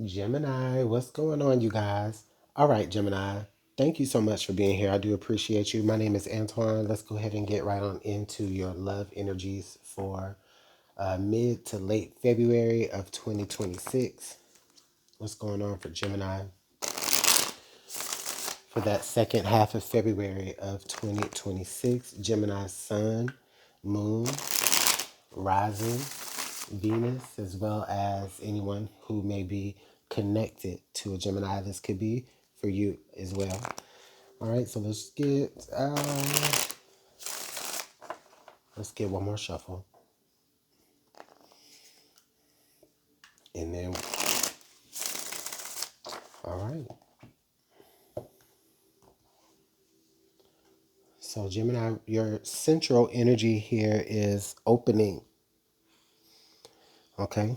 Gemini, what's going on, you guys? All right, Gemini, thank you so much for being here. I do appreciate you. My name is Antoine. Let's go ahead and get right on into your love energies for mid to late February of 2026. What's going on for Gemini for that second half of February of 2026? Gemini Sun, Moon, Rising, Venus, as well as anyone who may be connected to a Gemini. This could be for you as well. All right, so let's get one more shuffle, and then all right. So Gemini, your central energy here is opening. Okay,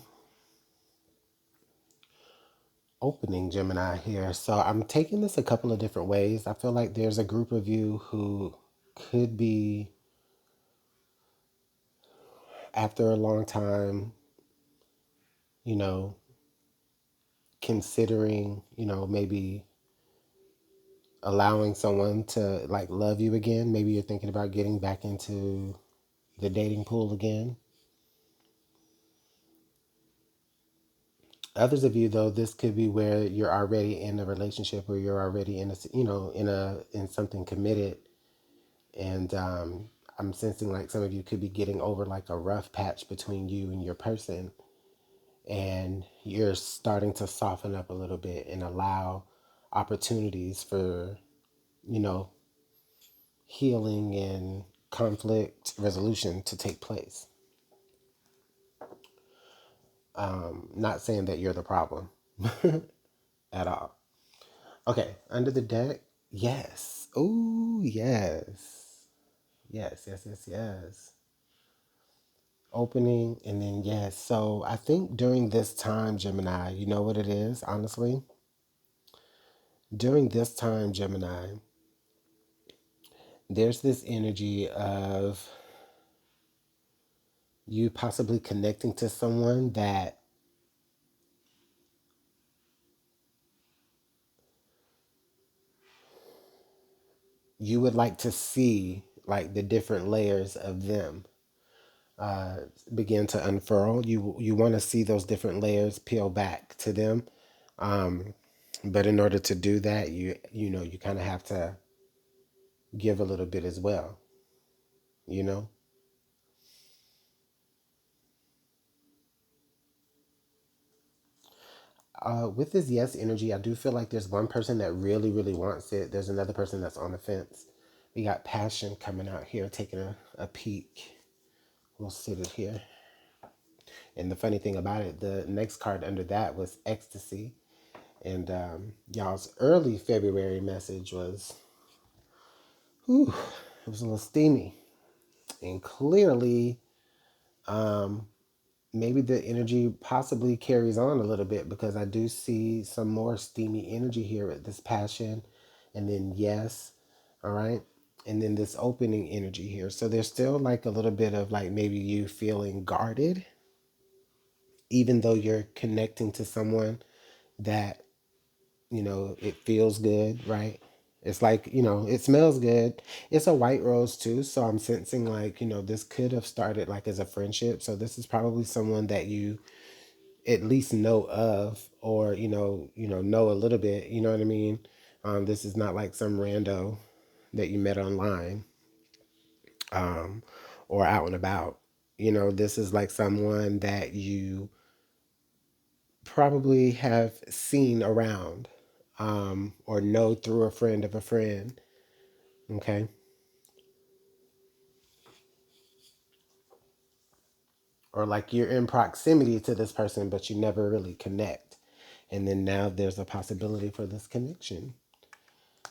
opening Gemini here. So I'm taking this a couple of different ways. I feel like there's a group of you who could be after a long time, you know, considering, maybe allowing someone to like love you again. Maybe you're thinking about getting back into the dating pool again. Others of you though, this could be where you're already in a relationship or you're already in a, in something committed. And I'm sensing like some of you could be getting over like a rough patch between you and your person. And you're starting to soften up a little bit and allow opportunities for, you know, healing and conflict resolution to take place. Not saying that you're the problem at all. Okay, under the deck, yes. Oh, yes. Yes, yes, yes, yes. Opening and then yes. So I think during this time, Gemini, you know what it is, honestly? During this time, Gemini, there's this energy of you possibly connecting to someone that you would like to see like the different layers of them uh, begin to unfurl. You want to see those different layers peel back to them, um, but in order to do that, you kind of have to give a little bit as well. You know, with this yes energy, I do feel like there's one person that really really wants it. There's another person that's on the fence. We got passion coming out here, taking a peek. We'll sit it here. And the funny thing about it, the next card under that was ecstasy. And y'all's early February message was, whew, it was a little steamy. And clearly, um, maybe the energy possibly carries on a little bit because I do see some more steamy energy here with this passion. And then, yes, all right. And then this opening energy here. So there's still like a little bit of like maybe you feeling guarded, even though you're connecting to someone that it feels good, right? It's like, it smells good. It's a white rose too. So I'm sensing like, this could have started like as a friendship. So this is probably someone that you at least know of or, know a little bit, you know what I mean? This is not like some rando that you met online um, or out and about. This is like someone that you probably have seen around or know through a friend of a friend. Okay. Or like you're in proximity to this person, but you never really connect. And then now there's a possibility for this connection.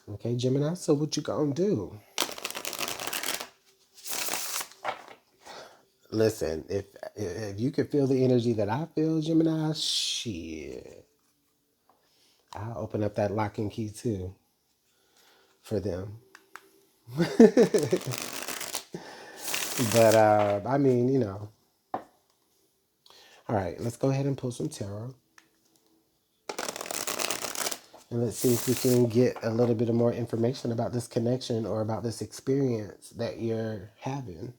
Okay, Gemini, so what you gonna do? Listen, if you can feel the energy that I feel, Gemini, shit, I'll open up that lock and key too for them. But I mean, all right, let's go ahead and pull some tarot. And let's see if we can get a little bit of more information about this connection or about this experience that you're having.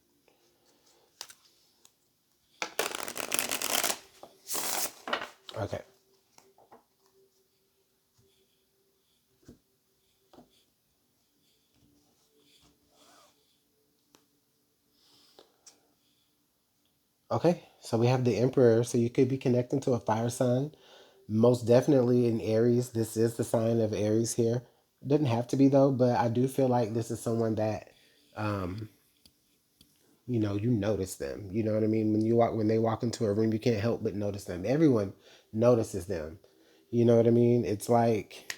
Okay. Okay. So we have the Emperor. So you could be connecting to a fire sign. Most definitely in Aries. This is the sign of Aries here. Doesn't have to be though, but I do feel like this is someone that um, you notice them. You know what I mean? When they walk into a room, you can't help but notice them. Everyone notices them. You know what I mean? It's like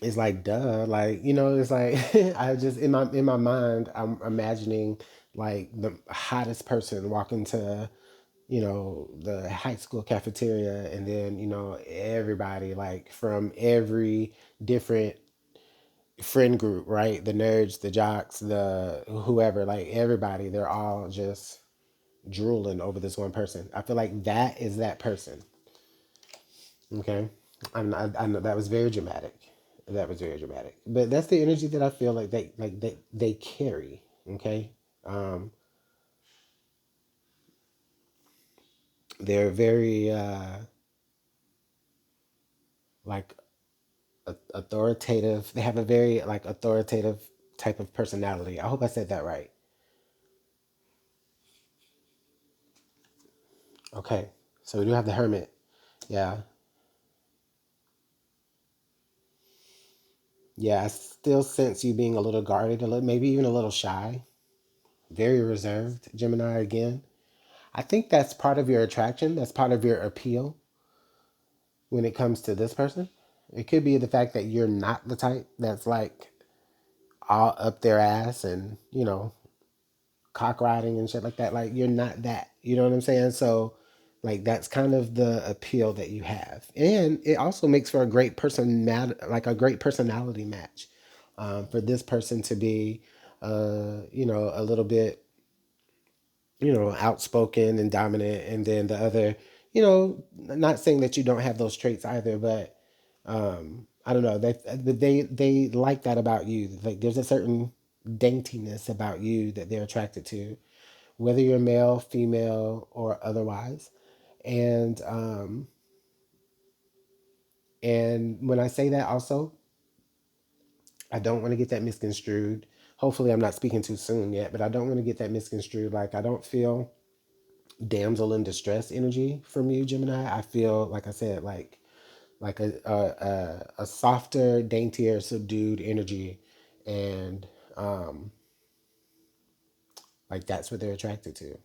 duh, like it's like I just in my mind I'm imagining like the hottest person walking to the high school cafeteria, and then everybody like from every different friend group, right? The nerds, the jocks, the whoever, like everybody, they're all just drooling over this one person. I feel like that is that person. Okay, I know that was very dramatic. That was very dramatic, but that's the energy that I feel like they carry. Okay, um, they're very like authoritative. They have a very like authoritative type of personality. I hope I said that right. Okay, so we do have the Hermit. Yeah, yeah. I still sense you being a little guarded, a little, maybe even a little shy, very reserved. Gemini again. I think that's part of your attraction. That's part of your appeal when it comes to this person. It could be the fact that you're not the type that's like all up their ass and, cock riding and shit like that. Like you're not that. You know what I'm saying? So like that's kind of the appeal that you have. And it also makes for a great like a great personality match. For this person to be a little bit outspoken and dominant, and then the other, not saying that you don't have those traits either, but I don't know, they like that about you. Like there's a certain daintiness about you that they're attracted to, whether you're male, female, or otherwise. And when I say that also, I don't want to get that misconstrued. Hopefully I'm not speaking too soon yet, but I don't want to get that misconstrued. Like I don't feel damsel in distress energy from you, Gemini. I feel like I said, like a softer, daintier, subdued energy, and um, like that's what they're attracted to.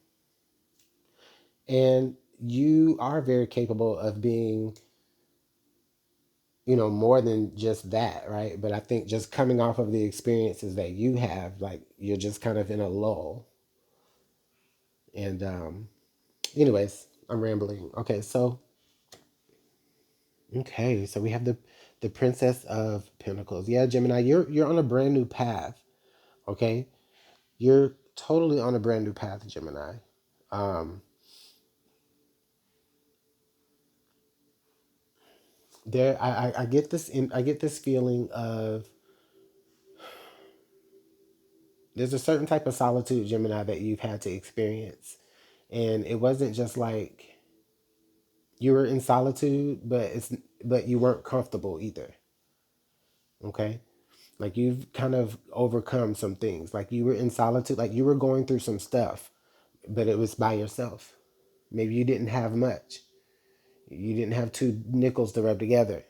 And you are very capable of being, more than just that, right? But I think just coming off of the experiences that you have, like you're just kind of in a lull. And anyways, I'm rambling. Okay, so we have the Princess of Pentacles. Yeah, Gemini, you're on a brand new path. Okay, you're totally on a brand new path, Gemini. Um, I get I get this feeling of there's a certain type of solitude, Gemini, that you've had to experience, and it wasn't just like you were in solitude, but you weren't comfortable either. Okay, like you've kind of overcome some things. Like you were in solitude, like you were going through some stuff, but it was by yourself. Maybe you didn't have much. You didn't have two nickels to rub together.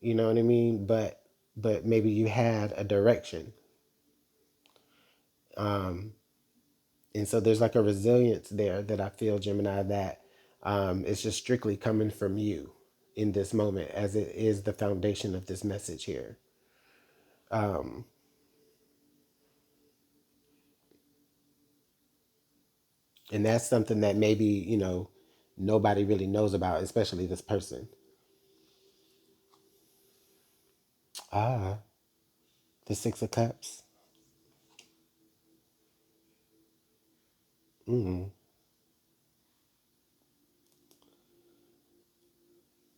You know what I mean? But maybe you had a direction. Um, and so there's like a resilience there that I feel, Gemini, that it's just strictly coming from you in this moment, as it is the foundation of this message here. Um, and that's something that maybe, nobody really knows about, especially this person. Ah, the Six of Cups. Mm.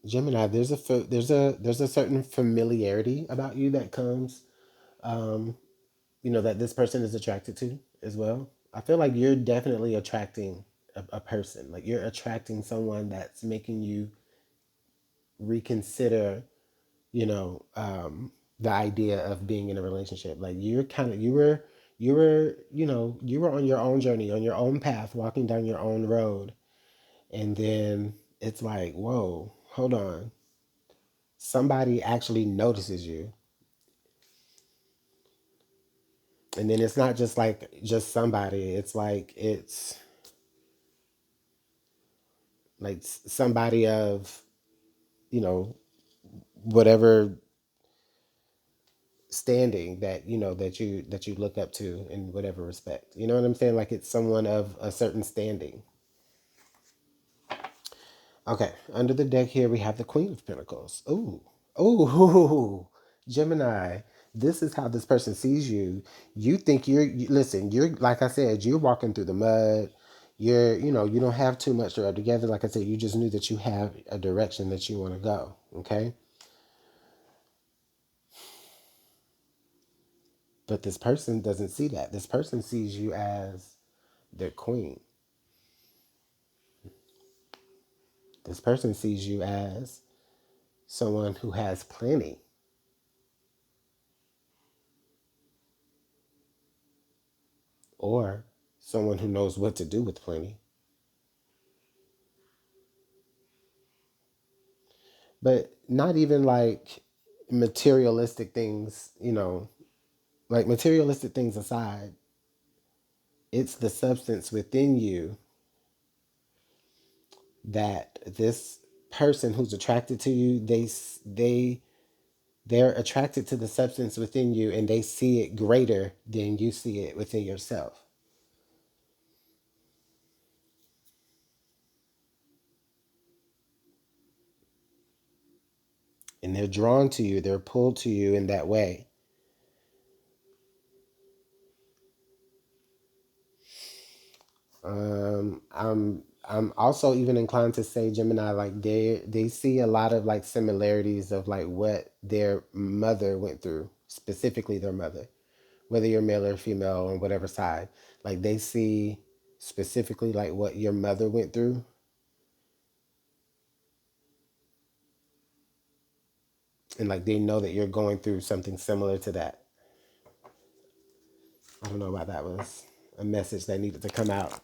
Gemini, there's a certain familiarity about you that comes, um, that this person is attracted to as well. I feel like you're definitely attracting a person. Like you're attracting someone that's making you reconsider, the idea of being in a relationship. Like you're kind of you were on your own journey, on your own path, walking down your own road, and then it's like, whoa, hold on, somebody actually notices you. And then it's not just like just somebody, it's like somebody of, you know whatever standing that you look up to in whatever respect. You know what I'm saying? Like it's someone of a certain standing. Okay, under the deck here we have the Queen of Pentacles. Ooh, ooh, Gemini. This is how this person sees you. You think listen. You're, like I said, you're walking through the mud. You don't have too much to rub together. Like I said, you just knew that you have a direction that you want to go. Okay, but this person doesn't see that. This person sees you as their queen. This person sees you as someone who has plenty, or someone who knows what to do with plenty. But not even like materialistic things, like materialistic things aside, it's the substance within you that this person who's attracted to you, they're attracted to the substance within you, and they see it greater than you see it within yourself. And they're drawn to you, they're pulled to you in that way. I'm also even inclined to say, Gemini, like they see a lot of like similarities of like what their mother went through, specifically their mother, whether you're male or female on whatever side. Like they see specifically like what your mother went through, and like they know that you're going through something similar to that. I don't know why that was a message that needed to come out.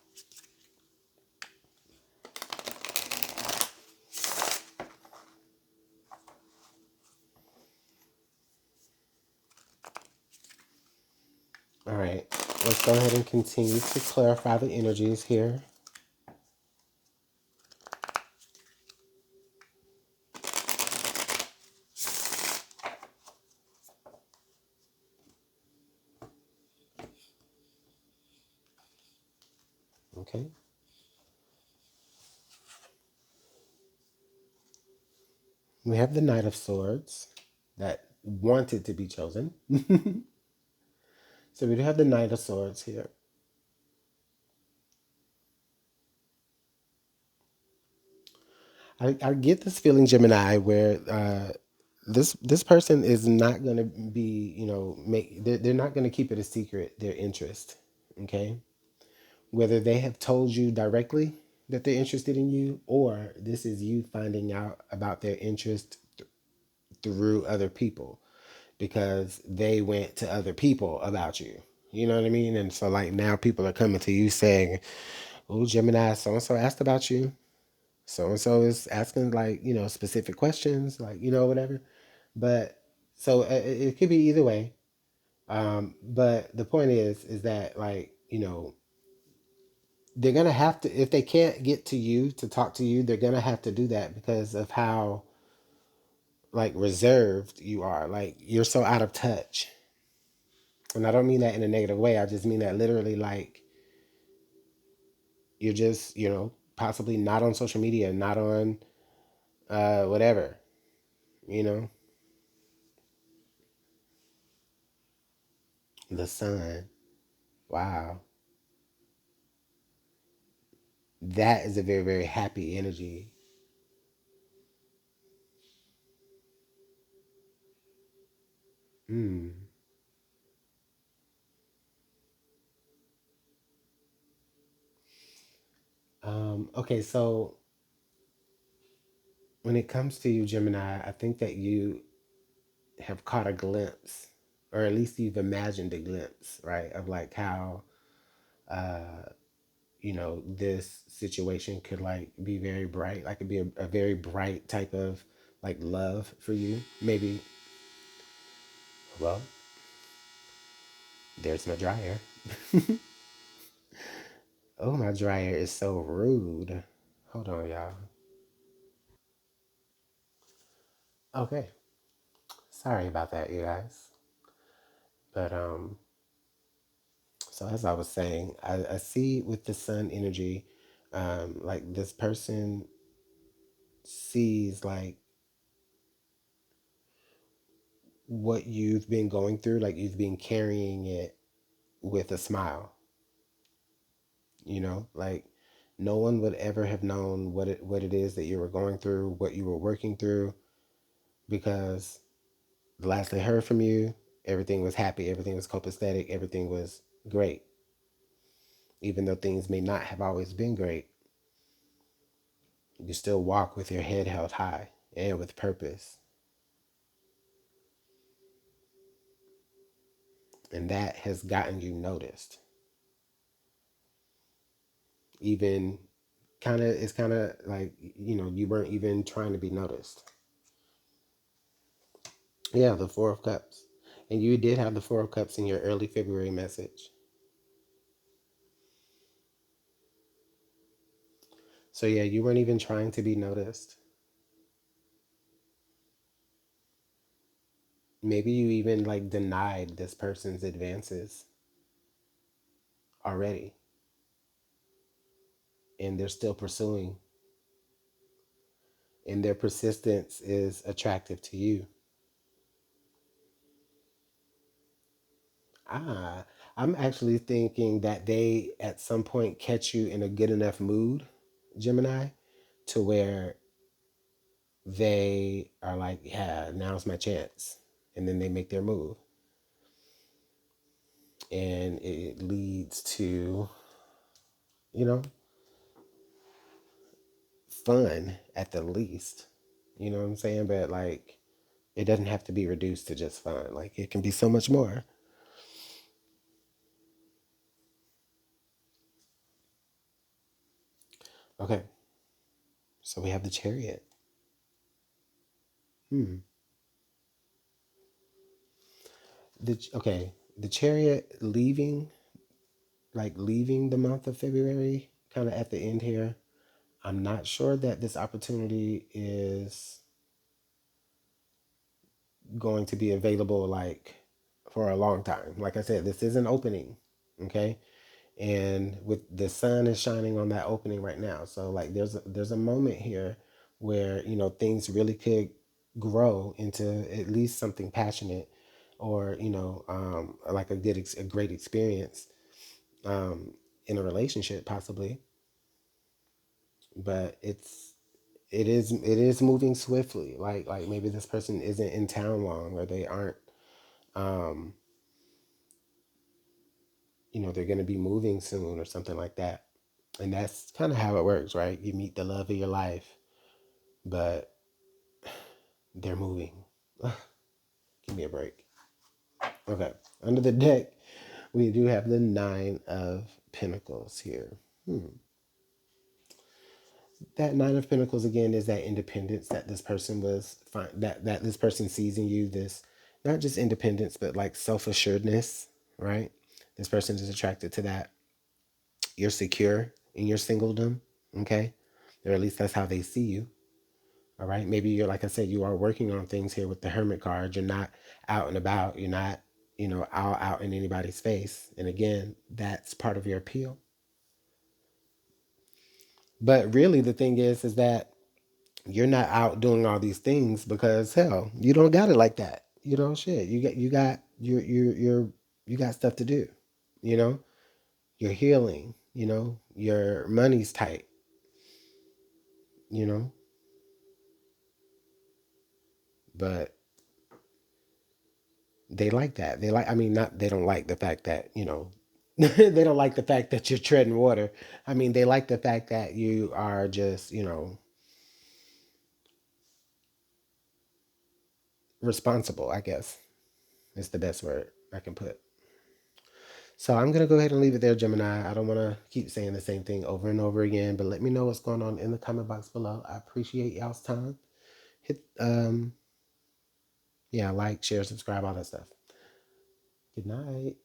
All right, let's go ahead and continue to clarify the energies here. Okay. We have the Knight of Swords that wanted to be chosen. So we do have the Knight of Swords here. I get this feeling, Gemini, where this person is not going to be, they're not going to keep it a secret, their interest. Okay. Whether they have told you directly that they're interested in you, or this is you finding out about their interest through other people because they went to other people about you. You know what I mean? And so like now people are coming to you saying, "Oh, Gemini, so and so asked about you. So and so is asking like, specific questions, like, whatever." But so it could be either way. But the point is that like, they're gonna have to, if they can't get to you to talk to you, they're gonna have to do that because of how like reserved you are. Like you're so out of touch. And I don't mean that in a negative way. I just mean that literally, like, you're just, possibly not on social media, not on whatever, you know, the sun. Wow. That is a very, very happy energy. Mm. Okay, so when it comes to you, Gemini, I think that you have caught a glimpse, or at least you've imagined a glimpse, right, of like how uh, this situation could like be very bright, like it'd be a very bright type of like love for you. Maybe, well, there's my dryer. Oh, my dryer is so rude. Hold on, y'all. Okay, sorry about that, you guys. But so as I was saying, I see with the sun energy, like this person sees like what you've been going through, like you've been carrying it with a smile. Like no one would ever have known what it is that you were going through, what you were working through, because the last they heard from you, everything was happy, everything was copacetic, everything was great. Even though things may not have always been great, you still walk with your head held high and with purpose. And that has gotten you noticed. Even it's kind of like, you weren't even trying to be noticed. Yeah, the Four of Cups. And you did have the Four of Cups in your early February message. So yeah, you weren't even trying to be noticed. Maybe you even like denied this person's advances already, and they're still pursuing, and their persistence is attractive to you. Ah, I'm actually thinking that they at some point catch you in a good enough mood, Gemini, to where they are like, yeah, now's my chance. And then they make their move. And it leads to, you know, fun at the least. You know what I'm saying? But like, it doesn't have to be reduced to just fun. Like, it can be so much more. Okay, so we have the chariot. Hmm. Okay, the chariot leaving the month of February, kind of at the end here. I'm not sure that this opportunity is going to be available like for a long time. Like I said, this is an opening, okay? And with the sun is shining on that opening right now. So like there's a moment here where, things really could grow into at least something passionate, or, like a great experience um in a relationship possibly. But it is moving swiftly. Like maybe this person isn't in town long, or they aren't um they're going to be moving soon or something like that. And that's kind of how it works, right? You meet the love of your life, but they're moving. Give me a break. Okay. Under the deck, we do have the Nine of Pentacles here. That Nine of Pentacles again is that independence that this person that this person sees in you. This not just independence, but like self-assuredness, right? This person is attracted to that. You're secure in your singledom, okay? Or at least that's how they see you. All right. Maybe you're, like I said, you are working on things here with the Hermit card. You're not out and about. You're not, out in anybody's face. And again, that's part of your appeal. But really, the thing is that you're not out doing all these things because hell, you don't got it like that. Shit. You got stuff to do. You know, you're healing. Your money's tight. You know, but They like that. They like, I mean, not, they don't like the fact that, they don't like the fact that you're treading water. I mean, they like the fact that you are just, responsible, I guess is the best word I can put. So I'm going to go ahead and leave it there, Gemini. I don't want to keep saying the same thing over and over again, but let me know what's going on in the comment box below. I appreciate y'all's time. Hit, yeah, like, share, subscribe, all that stuff. Good night.